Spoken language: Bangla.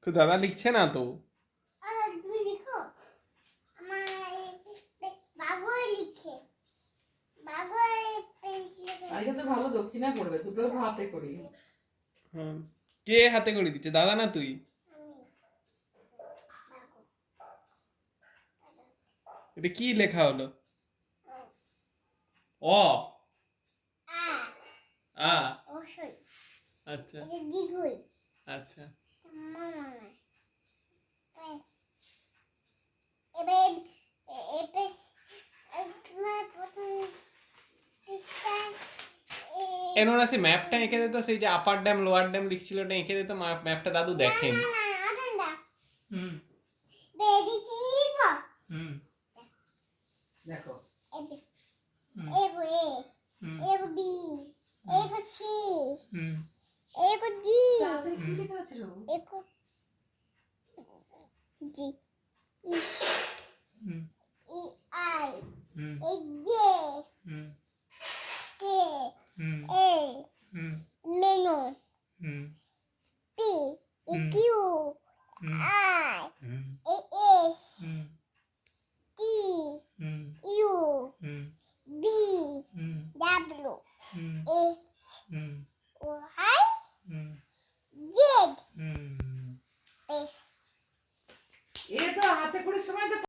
দাদা লিখছে না তো। তুমি লিখো। আমার বাবু লিখে, বাবু পেন্সিল। আজকে তো ভালো দক্ষিণা পড়বে, দুটো হাতে করি। হুম, কে হাতে করে দিচ্ছে, দাদা না তুই? এটা কি লেখা হলো? অ আ অবশ্যই আচ্ছা এটা দ্বিগুই। আচ্ছা। মামা এবার এপেস তোমার প্রথম পৃষ্ঠা এনোরা সেই ম্যাপটা এঁকে দিত, সেই যে আপার ড্যাম লোয়ার ড্যাম লিখছিল, ওটা এঁকে দিত, ম্যাপটা দাদু দেখেন। না আদানদা হুম বেবি লিখো। হুম দেখো এবে হুম এগো এ হুম এগো বি এগো সি হুম এগো ডি তারপরে কি লেখা আছে রে? এগো জি ই হুম E I hmm A J hmm K hmm A hmm মেনো hmm P E hmm Q hmm I hmm A S hmm T hmm U hmm B hmm